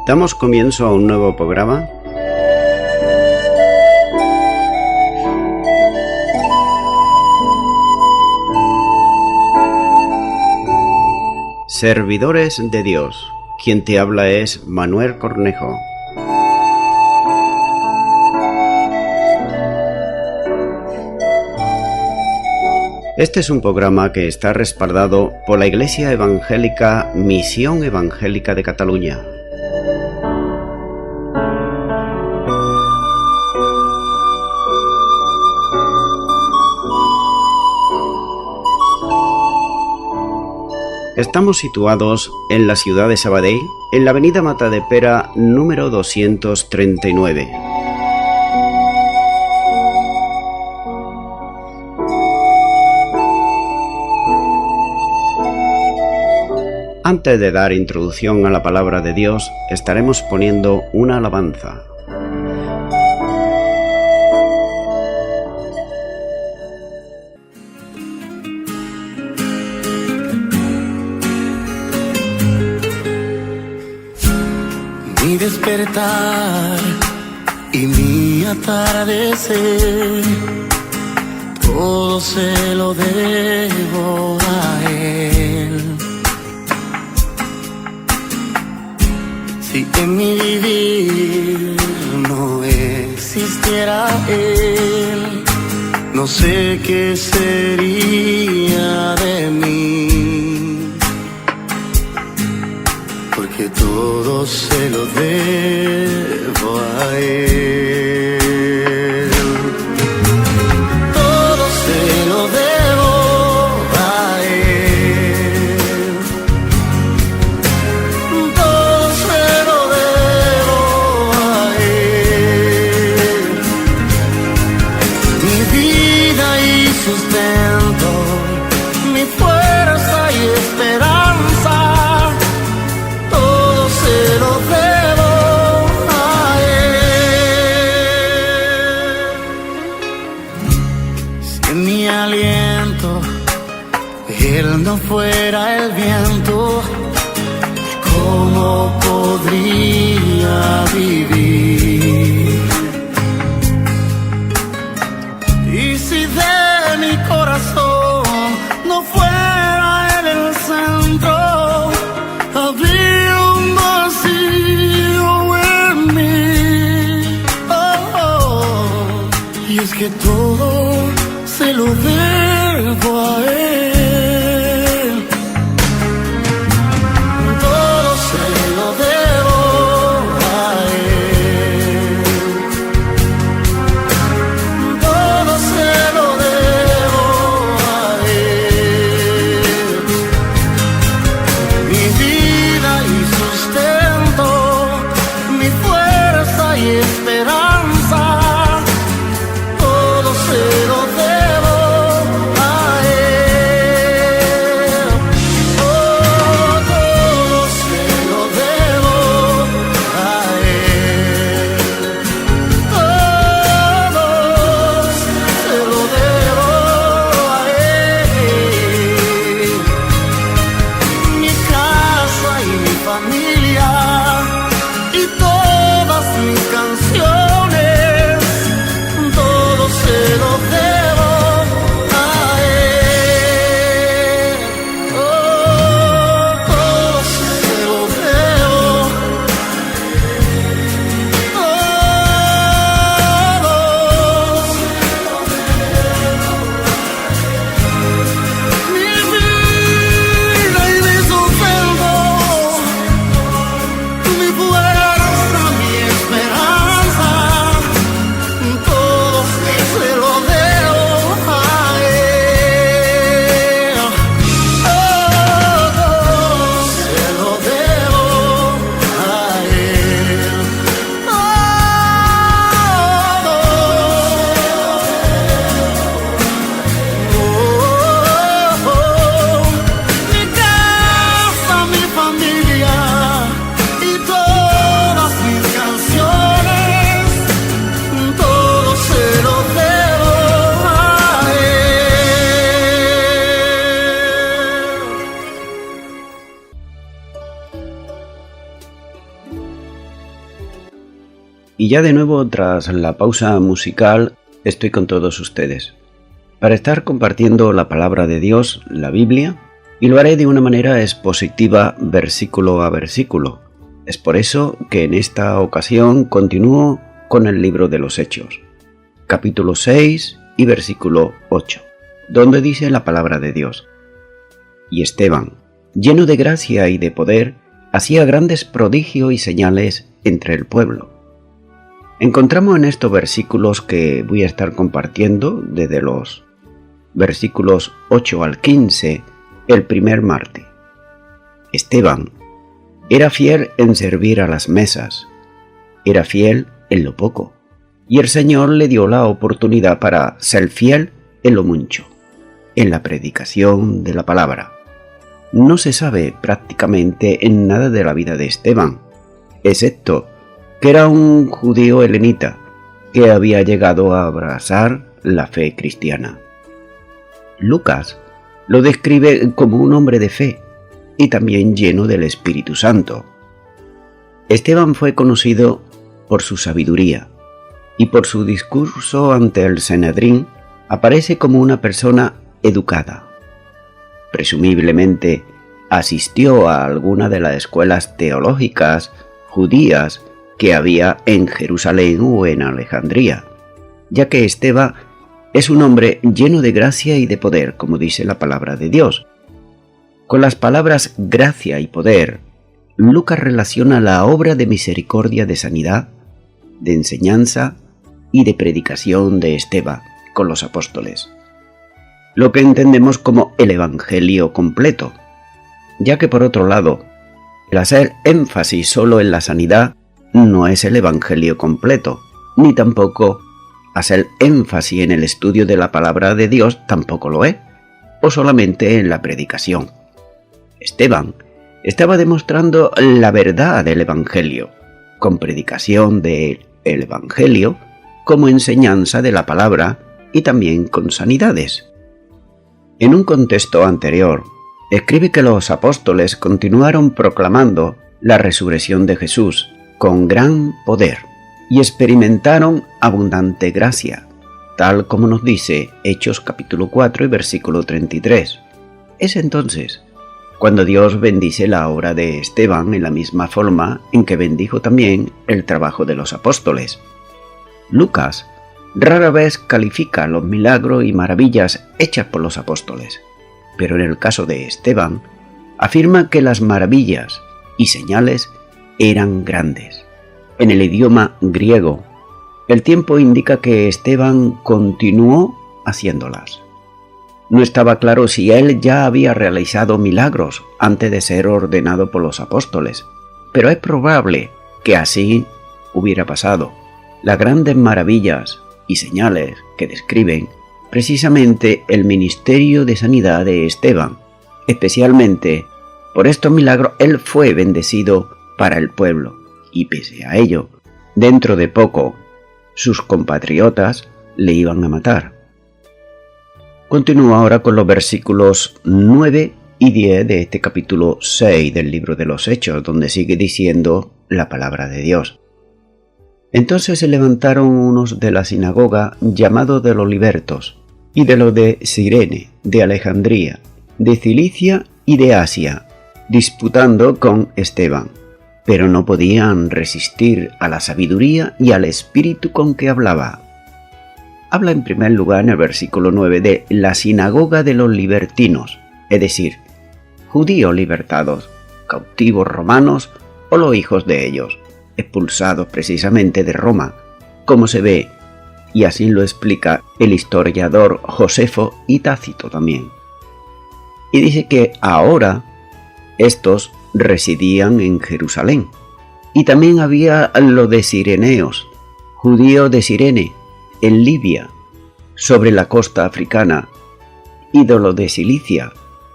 Damos comienzo a un nuevo programa. Servidores de Dios. Quien te habla es Manuel Cornejo. Este es un programa que está respaldado por la Iglesia Evangélica Misión Evangélica de Cataluña. Estamos situados en la ciudad de Sabadell, en la avenida Matadepera número 239. Antes de dar introducción a la palabra de Dios, estaremos poniendo una alabanza. Mi despertar y mi atardecer, todo se lo debo a Él. Si en mi vivir no existiera Él, no sé qué sería de mí, porque todo se lo debo a Él. Todo se lo debo a Él. Todo se lo debo a Él. Mi vida y sustento, mi fuerza y esperanza, se lo debo a Él. Si en mi aliento Él no fuera el viento, ¿cómo podría vivir? Y si de mi corazón no fuera Él el centro, habría un vacío en mí. Y es que todo se lo debo a Él. Todo se lo debo a Él. Todo se lo debo a Él. Mi vida y sustento, mi fuerza y esperanza, todo se lo debo a Él. Y ya de nuevo, tras la pausa musical, estoy con todos ustedes para estar compartiendo la palabra de Dios, la Biblia, y lo haré de una manera expositiva versículo a versículo. Es por eso que en esta ocasión continúo con el libro de los Hechos, capítulo 6 y versículo 8, donde dice la palabra de Dios: Y Esteban, lleno de gracia y de poder, hacía grandes prodigios y señales entre el pueblo. Encontramos en estos versículos que voy a estar compartiendo desde los versículos 8 al 15 el primer martes. Esteban era fiel en servir a las mesas, era fiel en lo poco, y el Señor le dio la oportunidad para ser fiel en lo mucho, en la predicación de la palabra. No se sabe prácticamente en nada de la vida de Esteban, excepto que era un judío helenita que había llegado a abrazar la fe cristiana. Lucas lo describe como un hombre de fe y también lleno del Espíritu Santo. Esteban fue conocido por su sabiduría y por su discurso ante el Sanedrín aparece como una persona educada. Presumiblemente asistió a alguna de las escuelas teológicas judías que había en Jerusalén o en Alejandría, ya que Esteban es un hombre lleno de gracia y de poder, como dice la palabra de Dios. Con las palabras gracia y poder, Lucas relaciona la obra de misericordia, de sanidad, de enseñanza y de predicación de Esteban con los apóstoles, lo que entendemos como el Evangelio completo, ya que por otro lado, el hacer énfasis solo en la sanidad no es el Evangelio completo, ni tampoco hacer énfasis en el estudio de la palabra de Dios tampoco lo es, o solamente en la predicación. Esteban estaba demostrando la verdad del Evangelio, con predicación del Evangelio, como enseñanza de la palabra y también con sanidades. En un contexto anterior, escribe que los apóstoles continuaron proclamando la resurrección de Jesús con gran poder y experimentaron abundante gracia, tal como nos dice Hechos capítulo 4 y versículo 33. Es entonces cuando Dios bendice la obra de Esteban en la misma forma en que bendijo también el trabajo de los apóstoles. Lucas rara vez califica los milagros y maravillas hechas por los apóstoles, pero en el caso de Esteban afirma que las maravillas y señales eran grandes. En el idioma griego, el tiempo indica que Esteban continuó haciéndolas. No estaba claro si él ya había realizado milagros antes de ser ordenado por los apóstoles, pero es probable que así hubiera pasado. Las grandes maravillas y señales que describen precisamente el ministerio de sanidad de Esteban. Especialmente por estos milagros él fue bendecido para el pueblo, y pese a ello, dentro de poco, sus compatriotas le iban a matar. Continúo ahora con los versículos 9 y 10 de este capítulo 6 del libro de los Hechos, donde sigue diciendo la palabra de Dios. Entonces se levantaron unos de la sinagoga llamados de los libertos, y de los de Cirene, de Alejandría, de Cilicia y de Asia, disputando con Esteban, pero no podían resistir a la sabiduría y al espíritu con que hablaba. Habla en primer lugar en el versículo 9 de la sinagoga de los libertinos, es decir, judíos libertados, cautivos romanos o los hijos de ellos, expulsados precisamente de Roma, como se ve, y así lo explica el historiador Josefo y Tácito también. Y dice que ahora estos residían en Jerusalén, y también había los de Cireneos, judíos de Cirene, en Libia, sobre la costa africana, y de los de Cilicia,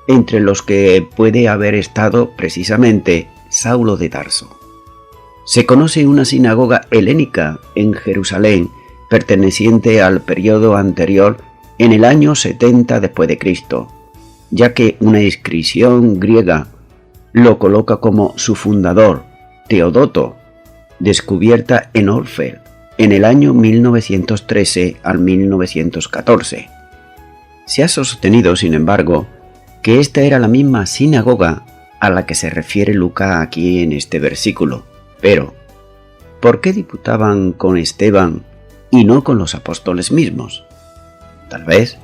entre los que puede haber estado precisamente Saulo de Tarso. Se conoce una sinagoga helénica en Jerusalén perteneciente al periodo anterior en el año 70 después de Cristo, ya que una inscripción griega lo coloca como su fundador, Teodoto, descubierta en Orfel, en el año 1913 al 1914. Se ha sostenido, sin embargo, que esta era la misma sinagoga a la que se refiere Lucas aquí en este versículo. Pero, ¿por qué disputaban con Esteban y no con los apóstoles mismos? Tal vez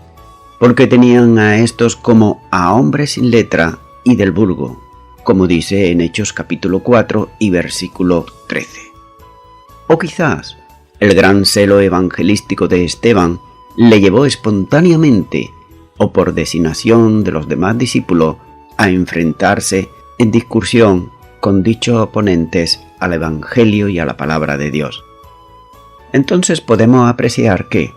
porque tenían a estos como a hombres sin letra y del vulgo, como dice en Hechos capítulo 4 y versículo 13. O quizás el gran celo evangelístico de Esteban le llevó espontáneamente o por designación de los demás discípulos a enfrentarse en discusión con dichos oponentes al Evangelio y a la palabra de Dios. Entonces podemos apreciar que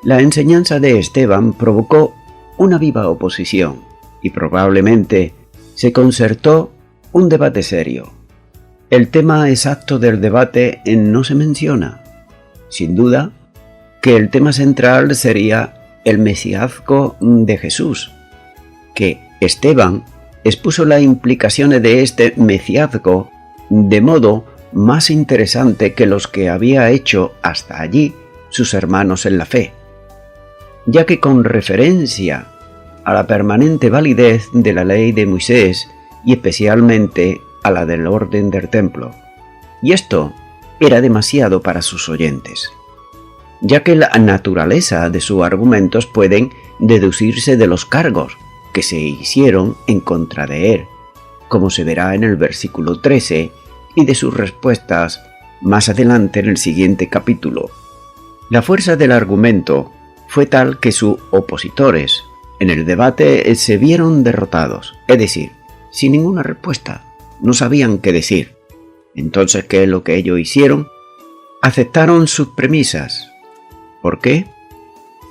la enseñanza de Esteban provocó una viva oposición y probablemente se concertó un debate serio. El tema exacto del debate no se menciona. Sin duda que el tema central sería el mesiazgo de Jesús, que Esteban expuso las implicaciones de este mesiazgo de modo más interesante que los que había hecho hasta allí sus hermanos en la fe, ya que con referencia a la permanente validez de la ley de Moisés y especialmente a la del orden del templo. Y esto era demasiado para sus oyentes, ya que la naturaleza de sus argumentos pueden deducirse de los cargos que se hicieron en contra de él, como se verá en el versículo 13, y de sus respuestas más adelante en el siguiente capítulo. La fuerza del argumento fue tal que sus opositores en el debate se vieron derrotados, es decir, sin ninguna respuesta, no sabían qué decir. Entonces, ¿qué es lo que ellos hicieron? Aceptaron sus premisas. ¿Por qué?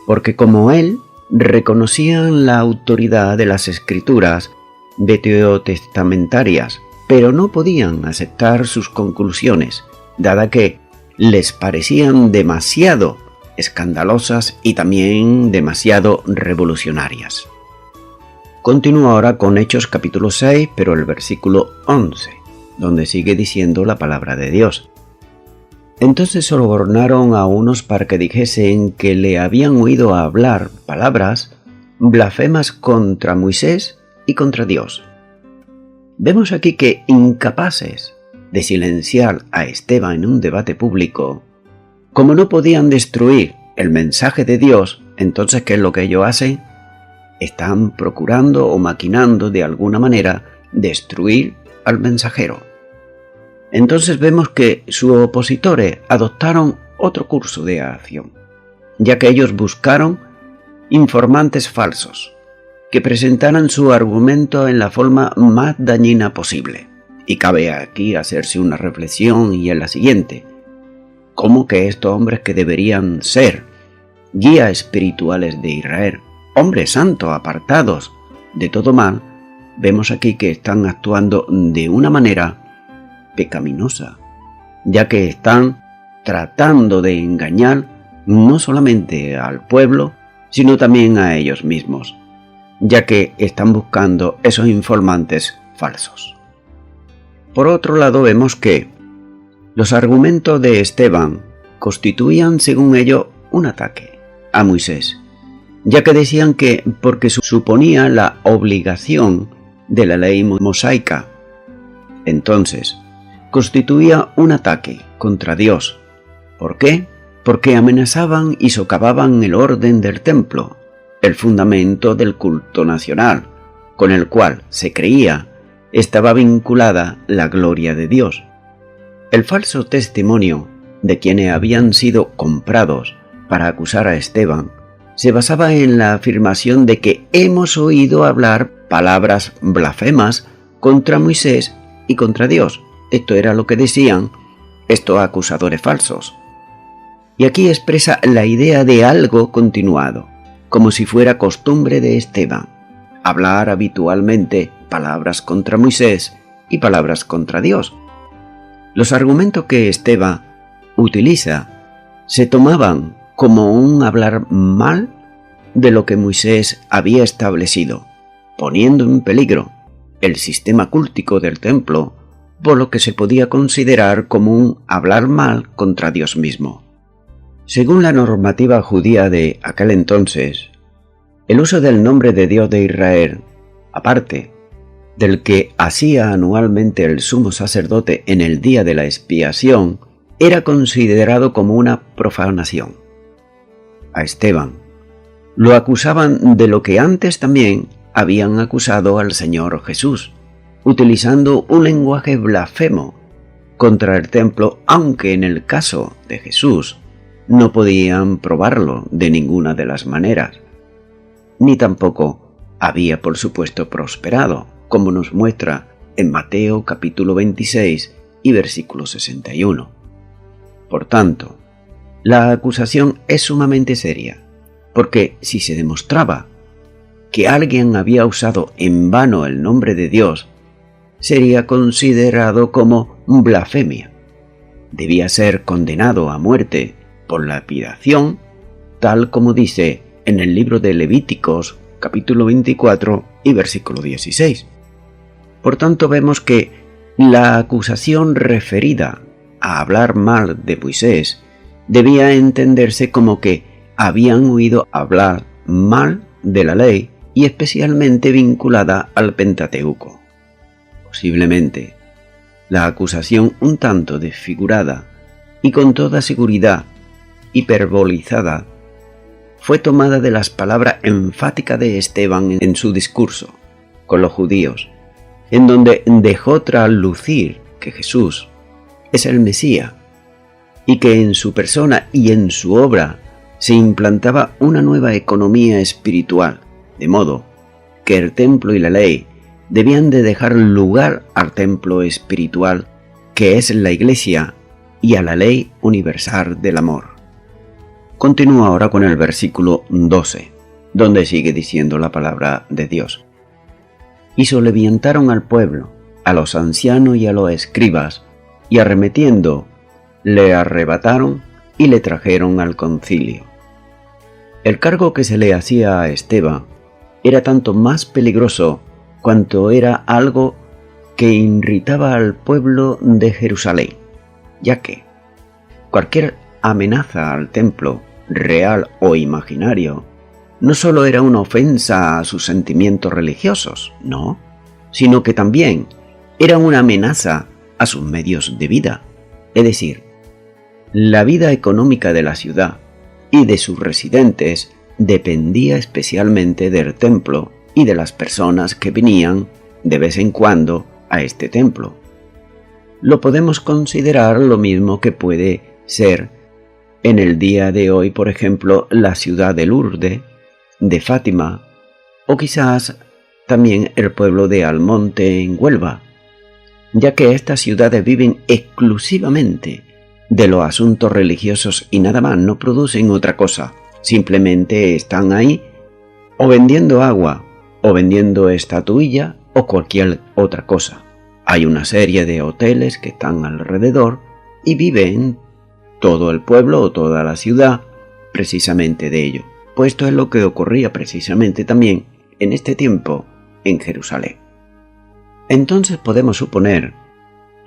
Porque como él, reconocían la autoridad de las escrituras veterotestamentarias, pero no podían aceptar sus conclusiones, dada que les parecían demasiado escandalosas y también demasiado revolucionarias. Continúo ahora con Hechos capítulo 6, pero el versículo 11, donde sigue diciendo la palabra de Dios. Entonces sobornaron a unos para que dijesen que le habían oído hablar palabras blasfemas contra Moisés y contra Dios. Vemos aquí que, incapaces de silenciar a Esteban en un debate público, como no podían destruir el mensaje de Dios, entonces ¿qué es lo que ellos hacen? Están procurando o maquinando de alguna manera destruir al mensajero. Entonces vemos que sus opositores adoptaron otro curso de acción, ya que ellos buscaron informantes falsos que presentaran su argumento en la forma más dañina posible. Y cabe aquí hacerse una reflexión, y es la siguiente: ¿cómo que estos hombres que deberían ser guías espirituales de Israel, hombres santos apartados de todo mal, vemos aquí que están actuando de una manera pecaminosa, ya que están tratando de engañar no solamente al pueblo, sino también a ellos mismos, ya que están buscando esos informantes falsos. Por otro lado, vemos que los argumentos de Esteban constituían, según ellos, un ataque a Moisés, ya que decían que porque suponía la obligación de la ley mosaica, entonces constituía un ataque contra Dios. ¿Por qué? Porque amenazaban y socavaban el orden del templo, el fundamento del culto nacional, con el cual se creía estaba vinculada la gloria de Dios. El falso testimonio de quienes habían sido comprados para acusar a Esteban se basaba en la afirmación de que hemos oído hablar palabras blasfemas contra Moisés y contra Dios. Esto era lo que decían estos acusadores falsos. Y aquí expresa la idea de algo continuado, como si fuera costumbre de Esteban, hablar habitualmente palabras contra Moisés y palabras contra Dios. Los argumentos que Esteban utiliza se tomaban como un hablar mal de lo que Moisés había establecido, poniendo en peligro el sistema cúltico del templo, por lo que se podía considerar como un hablar mal contra Dios mismo. Según la normativa judía de aquel entonces, el uso del nombre de Dios de Israel, aparte del que hacía anualmente el sumo sacerdote en el día de la expiación, era considerado como una profanación. A Esteban lo acusaban de lo que antes también habían acusado al Señor Jesús, utilizando un lenguaje blasfemo contra el templo, aunque en el caso de Jesús no podían probarlo de ninguna de las maneras, ni tampoco había por supuesto prosperado, como nos muestra en Mateo capítulo 26 y versículo 61. Por tanto, la acusación es sumamente seria, porque si se demostraba que alguien había usado en vano el nombre de Dios, sería considerado como blasfemia. Debía ser condenado a muerte por lapidación, tal como dice en el libro de Levíticos, capítulo 24 y versículo 16. Por tanto, vemos que la acusación referida a hablar mal de Moisés debía entenderse como que habían oído hablar mal de la ley y especialmente vinculada al Pentateuco. Posiblemente, la acusación un tanto desfigurada y con toda seguridad hiperbolizada fue tomada de las palabras enfáticas de Esteban en su discurso con los judíos, en donde dejó traslucir que Jesús es el Mesías y que en su persona y en su obra se implantaba una nueva economía espiritual, de modo que el templo y la ley debían de dejar lugar al templo espiritual que es la Iglesia y a la ley universal del amor. Continúa ahora con el versículo 12, donde sigue diciendo la palabra de Dios. Y soleviantaron al pueblo, a los ancianos y a los escribas, y arremetiendo, le arrebataron y le trajeron al concilio. El cargo que se le hacía a Esteban era tanto más peligroso cuanto era algo que irritaba al pueblo de Jerusalén, ya que cualquier amenaza al templo, real o imaginario, no solo era una ofensa a sus sentimientos religiosos, no, sino que también era una amenaza a sus medios de vida, es decir, la vida económica de la ciudad y de sus residentes dependía especialmente del templo y de las personas que venían de vez en cuando a este templo. Lo podemos considerar lo mismo que puede ser en el día de hoy, por ejemplo, la ciudad de Lourdes, de Fátima, o quizás también el pueblo de Almonte en Huelva, ya que estas ciudades viven exclusivamente de los asuntos religiosos y nada más, no producen otra cosa, simplemente están ahí o vendiendo agua, o vendiendo estatuilla o cualquier otra cosa. Hay una serie de hoteles que están alrededor y viven todo el pueblo o toda la ciudad precisamente de ello. Pues esto es lo que ocurría precisamente también en este tiempo en Jerusalén. Entonces podemos suponer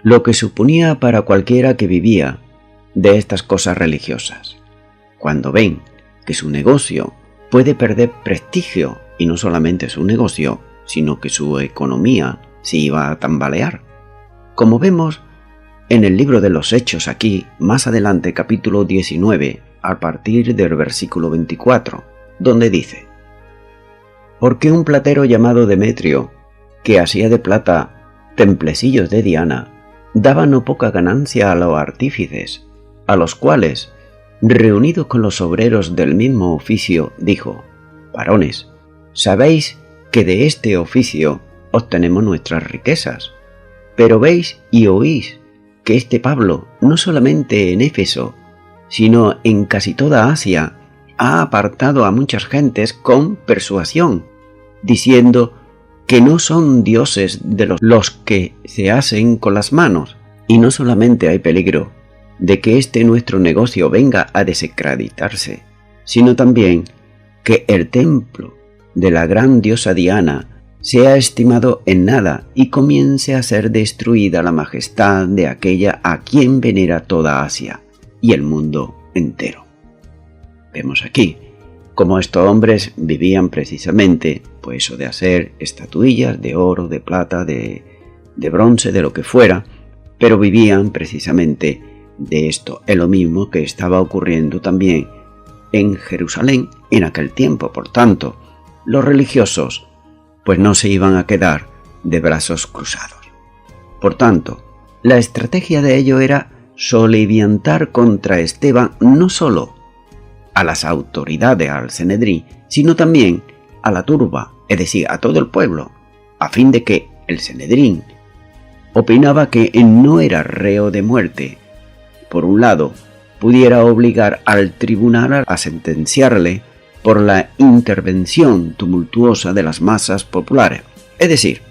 lo que suponía para cualquiera que vivía de estas cosas religiosas. Cuando ven que su negocio puede perder prestigio, y no solamente su negocio, sino que su economía se iba a tambalear. Como vemos en el libro de los Hechos aquí, más adelante capítulo 19, a partir del versículo 24, donde dice: porque un platero llamado Demetrio, que hacía de plata templecillos de Diana, daba no poca ganancia a los artífices, a los cuales, reunidos con los obreros del mismo oficio, dijo: varones, sabéis que de este oficio obtenemos nuestras riquezas, pero veis y oís que este Pablo, no solamente en Éfeso, sino en casi toda Asia, ha apartado a muchas gentes con persuasión, diciendo que no son dioses de los que se hacen con las manos, y no solamente hay peligro de que este nuestro negocio venga a desacreditarse, sino también que el templo de la gran diosa Diana sea estimado en nada y comience a ser destruida la majestad de aquella a quien venera toda Asia y el mundo entero. Vemos aquí cómo estos hombres vivían precisamente, pues eso de hacer estatuillas de oro, de plata, de bronce, de lo que fuera, pero vivían precisamente de esto. Es lo mismo que estaba ocurriendo también en Jerusalén en aquel tiempo. Por tanto, los religiosos pues no se iban a quedar de brazos cruzados. Por tanto, la estrategia de ello era soliviantar contra Esteban no solo a las autoridades, al Sanedrín, sino también a la turba, es decir, a todo el pueblo, a fin de que el Sanedrín opinaba que no era reo de muerte. Por un lado, pudiera obligar al tribunal a sentenciarle por la intervención tumultuosa de las masas populares. Es decir,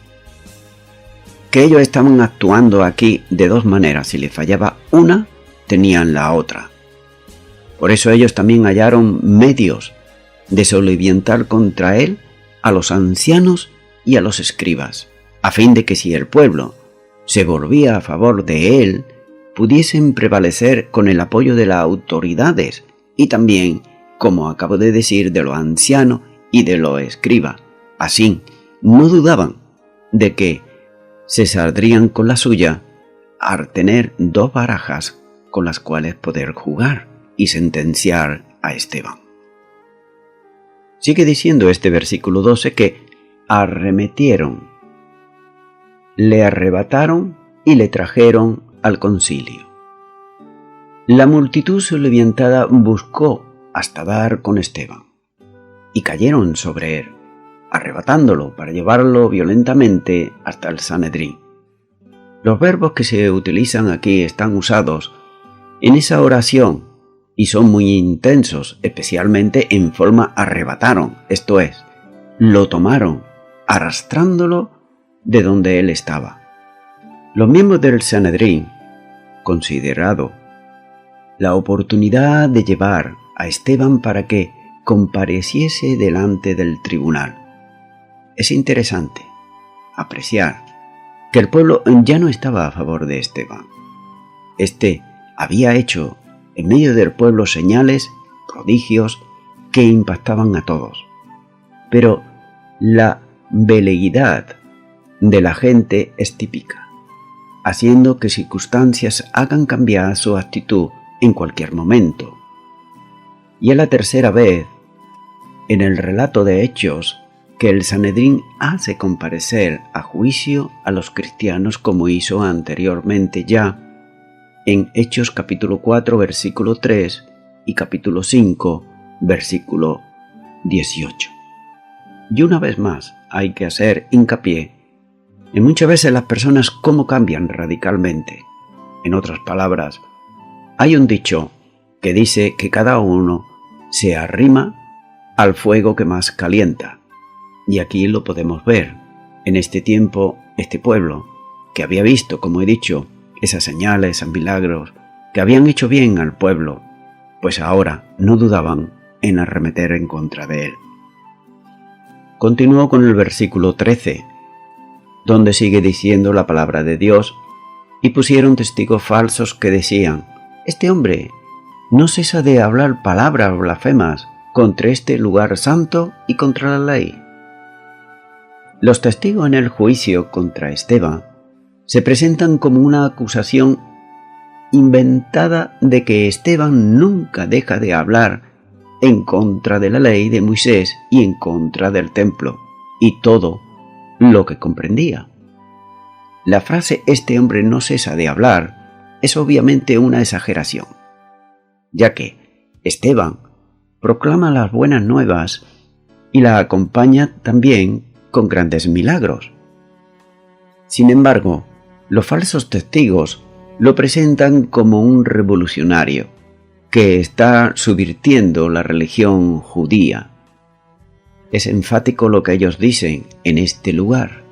que ellos estaban actuando aquí de dos maneras. Si les fallaba una, tenían la otra. Por eso ellos también hallaron medios de soliviantar contra él a los ancianos y a los escribas, a fin de que si el pueblo se volvía a favor de él, pudiesen prevalecer con el apoyo de las autoridades y también, como acabo de decir, de los ancianos y de los escribas. Así, no dudaban de que se saldrían con la suya al tener dos barajas con las cuales poder jugar y sentenciar a Esteban. Sigue diciendo este versículo 12 que arremetieron, le arrebataron y le trajeron al concilio. La multitud soliviantada buscó hasta dar con Esteban, y cayeron sobre él, arrebatándolo para llevarlo violentamente hasta el Sanedrín. Los verbos que se utilizan aquí están usados en esa oración y son muy intensos, especialmente en forma arrebataron, esto es, lo tomaron, arrastrándolo de donde él estaba. Los miembros del Sanedrín, considerado la oportunidad de llevar a Esteban para que compareciese delante del tribunal. Es interesante apreciar que el pueblo ya no estaba a favor de Esteban. Este había hecho en medio del pueblo señales, prodigios que impactaban a todos. Pero la veleidad de la gente es típica, haciendo que circunstancias hagan cambiar su actitud en cualquier momento. Y es la tercera vez en el relato de Hechos que el Sanedrín hace comparecer a juicio a los cristianos como hizo anteriormente ya en Hechos capítulo 4 versículo 3 y capítulo 5 versículo 18. Y una vez más hay que hacer hincapié en muchas veces las personas cómo cambian radicalmente. En otras palabras, hay un dicho que dice que cada uno se arrima al fuego que más calienta. Y aquí lo podemos ver. En este tiempo, este pueblo, que había visto, como he dicho, esas señales, esos milagros, que habían hecho bien al pueblo, pues ahora no dudaban en arremeter en contra de él. Continúo con el versículo 13, donde sigue diciendo la palabra de Dios, y pusieron testigos falsos que decían: este hombre no cesa de hablar palabras blasfemas contra este lugar santo y contra la ley. Los testigos en el juicio contra Esteban se presentan como una acusación inventada de que Esteban nunca deja de hablar en contra de la ley de Moisés y en contra del templo y todo lo que comprendía. La frase "este hombre no cesa de hablar" es obviamente una exageración, ya que Esteban proclama las buenas nuevas y la acompaña también con grandes milagros. Sin embargo, los falsos testigos lo presentan como un revolucionario que está subvirtiendo la religión judía. Es enfático lo que ellos dicen en este lugar.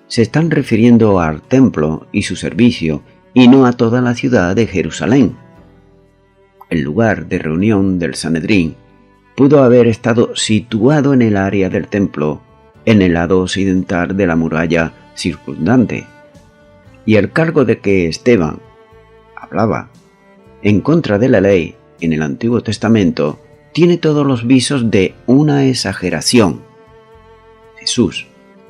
Se están refiriendo al templo y su servicio y no a toda la ciudad de Jerusalén. El lugar de reunión del Sanedrín pudo haber estado situado en el área del templo, en el lado occidental de la muralla circundante. Y el cargo de que Esteban hablaba en contra de la ley en el Antiguo Testamento tiene todos los visos de una exageración. Jesús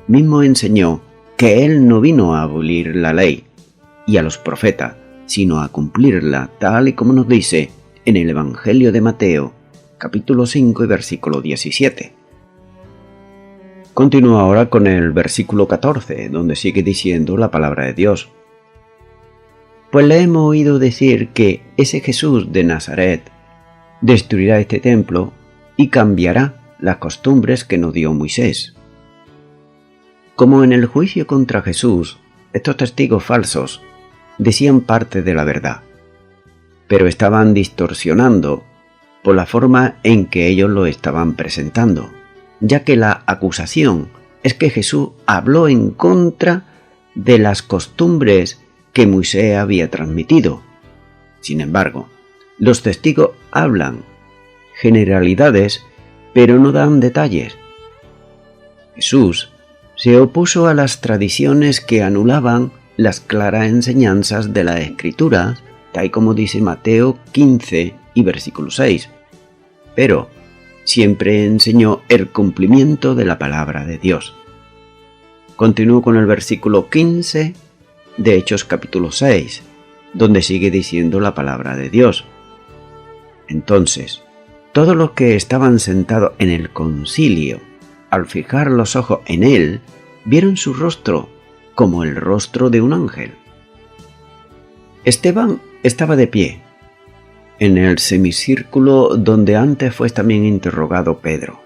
mismo enseñó que Él no vino a abolir la ley y a los profetas, sino a cumplirla, tal y como nos dice en el Evangelio de Mateo, capítulo 5 y versículo 17. Continúa ahora con el versículo 14, donde sigue diciendo la palabra de Dios. Pues le hemos oído decir que ese Jesús de Nazaret destruirá este templo y cambiará las costumbres que nos dio Moisés. Como en el juicio contra Jesús, estos testigos falsos decían parte de la verdad, pero estaban distorsionando por la forma en que ellos lo estaban presentando, ya que la acusación es que Jesús habló en contra de las costumbres que Moisés había transmitido. Sin embargo, los testigos hablan generalidades, pero no dan detalles. Jesús se opuso a las tradiciones que anulaban las claras enseñanzas de las Escrituras, tal como dice Mateo 15 y versículo 6, pero siempre enseñó el cumplimiento de la palabra de Dios. Continúo con el versículo 15 de Hechos capítulo 6, donde sigue diciendo la palabra de Dios. Entonces, todos los que estaban sentados en el concilio, al fijar los ojos en él, vieron su rostro como el rostro de un ángel. Esteban estaba de pie, en el semicírculo donde antes fue también interrogado Pedro,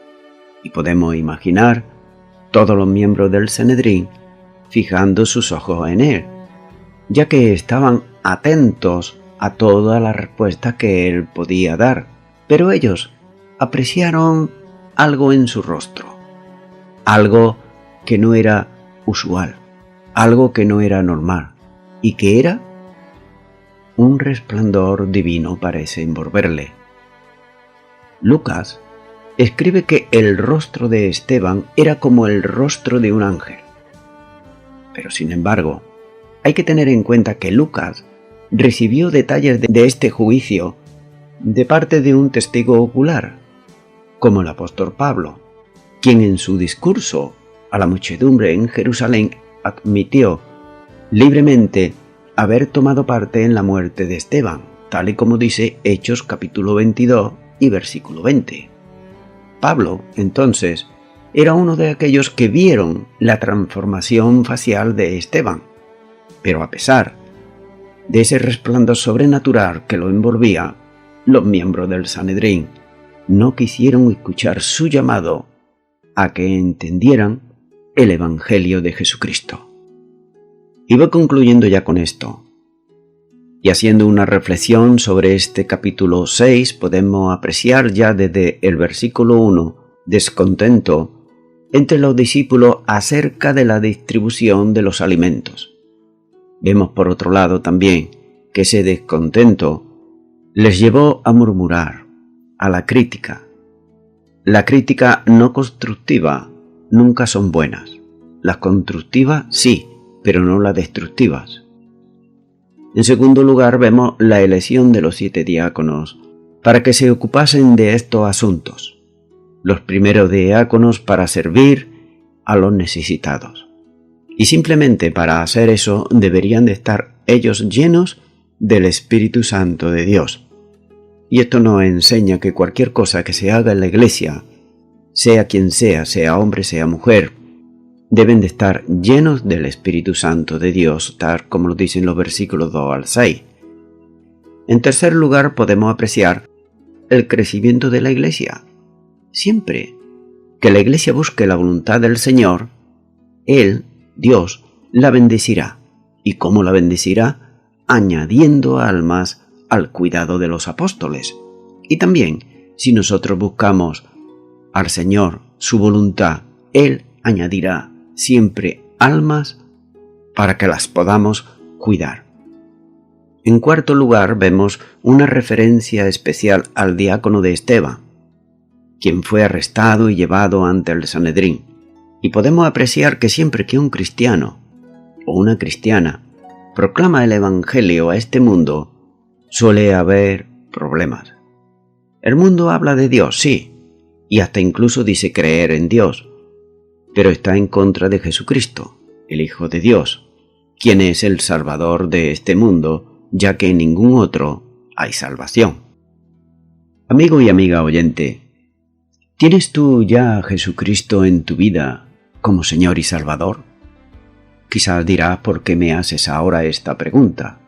y podemos imaginar todos los miembros del Sanedrín fijando sus ojos en él, ya que estaban atentos a todas las respuestas que él podía dar, pero ellos apreciaron algo en su rostro, algo que no era usual, algo que no era normal, y que era un resplandor divino parece envolverle. Lucas escribe que el rostro de Esteban era como el rostro de un ángel. Pero sin embargo, hay que tener en cuenta que Lucas recibió detalles de este juicio de parte de un testigo ocular, como el apóstol Pablo, quien en su discurso a la muchedumbre en Jerusalén admitió libremente haber tomado parte en la muerte de Esteban, tal y como dice Hechos capítulo 22 y versículo 20. Pablo, entonces, era uno de aquellos que vieron la transformación facial de Esteban, pero a pesar de ese resplandor sobrenatural que lo envolvía, los miembros del Sanedrín no quisieron escuchar su llamado a que entendieran el Evangelio de Jesucristo. Y voy concluyendo ya con esto. Y haciendo una reflexión sobre este capítulo 6, podemos apreciar ya desde el versículo 1 descontento entre los discípulos acerca de la distribución de los alimentos. Vemos por otro lado también que ese descontento les llevó a murmurar, a la crítica. La crítica no constructiva nunca son buenas. Las constructivas sí, pero no las destructivas. En segundo lugar, vemos la elección de los 7 diáconos para que se ocupasen de estos asuntos. Los primeros diáconos para servir a los necesitados. Y simplemente para hacer eso deberían de estar ellos llenos del Espíritu Santo de Dios. Y esto nos enseña que cualquier cosa que se haga en la iglesia, sea quien sea hombre, sea mujer, deben de estar llenos del Espíritu Santo de Dios, tal como lo dicen los versículos 2 al 6. En tercer lugar, podemos apreciar el crecimiento de la iglesia. Siempre que la iglesia busque la voluntad del Señor, Él, Dios, la bendecirá. ¿Y cómo la bendecirá? Añadiendo almas al cuidado de los apóstoles. Y también, si nosotros buscamos al Señor, su voluntad, Él añadirá siempre almas para que las podamos cuidar. En cuarto lugar, vemos una referencia especial al diácono de Esteban, quien fue arrestado y llevado ante el Sanedrín, Y podemos apreciar que siempre que un cristiano o una cristiana proclama el Evangelio a este mundo, suele haber problemas. El mundo habla de Dios, sí, y hasta incluso dice creer en Dios, pero está en contra de Jesucristo, el Hijo de Dios, quien es el Salvador de este mundo, ya que en ningún otro hay salvación. Amigo y amiga oyente, ¿tienes tú ya a Jesucristo en tu vida como Señor y Salvador? Quizás dirás por qué me haces ahora esta pregunta.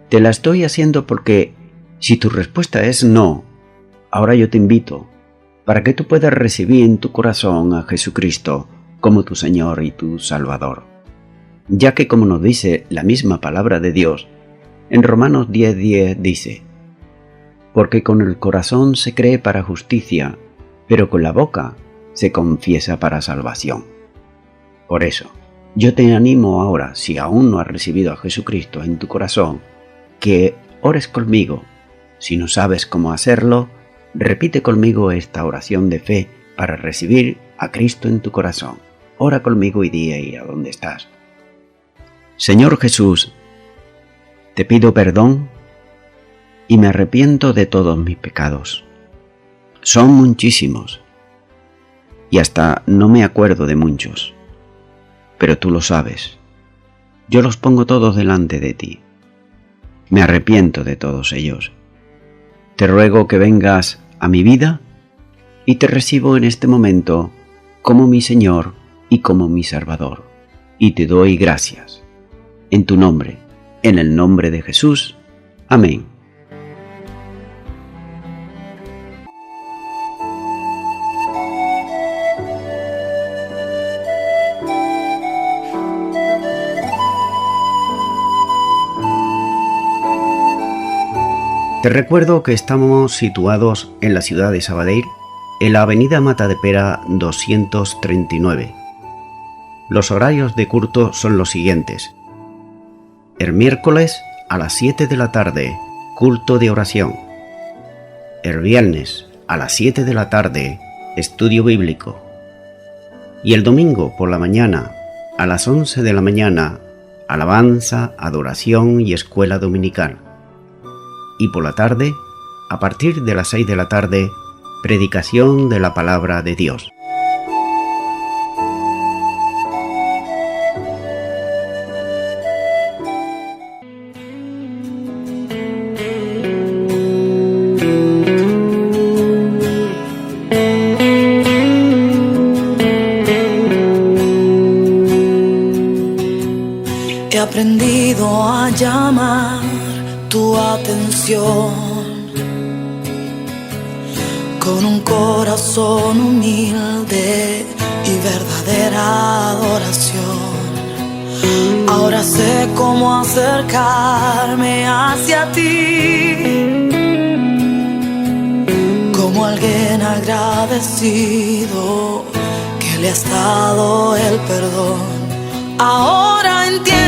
Te la estoy haciendo porque si tu respuesta es no, ahora yo te invito para que tú puedas recibir en tu corazón a Jesucristo como tu Señor y tu Salvador. Ya que como nos dice la misma palabra de Dios, en Romanos 10:10 dice: porque con el corazón se cree para justicia, pero con la boca se confiesa para salvación. Por eso, yo te animo ahora, si aún no has recibido a Jesucristo en tu corazón, que ores conmigo. Si no sabes cómo hacerlo, repite conmigo esta oración de fe para recibir a Cristo en tu corazón. Ora conmigo y di ahí a dónde estás. Señor Jesús, te pido perdón y me arrepiento de todos mis pecados. Son muchísimos y hasta no me acuerdo de muchos, pero tú lo sabes. Yo los pongo todos delante de ti. Me arrepiento de todos ellos. Te ruego que vengas a mi vida y te recibo en este momento como mi Señor y como mi Salvador. Y te doy gracias. En tu nombre, en el nombre de Jesús. Amén. Te recuerdo que estamos situados en la ciudad de Sabadell, en la avenida Matadepera 239. Los horarios de culto son los siguientes. El miércoles a las 7 de la tarde, culto de oración. El viernes a las 7 de la tarde, estudio bíblico. Y el domingo por la mañana, a las 11 de la mañana, alabanza, adoración y escuela dominical. Y por la tarde, a partir de las 6 de la tarde, predicación de la palabra de Dios. He aprendido a llamar tu atención con un corazón humilde y verdadera adoración. Ahora sé cómo acercarme hacia ti, como alguien agradecido que le has dado el perdón. Ahora entiendo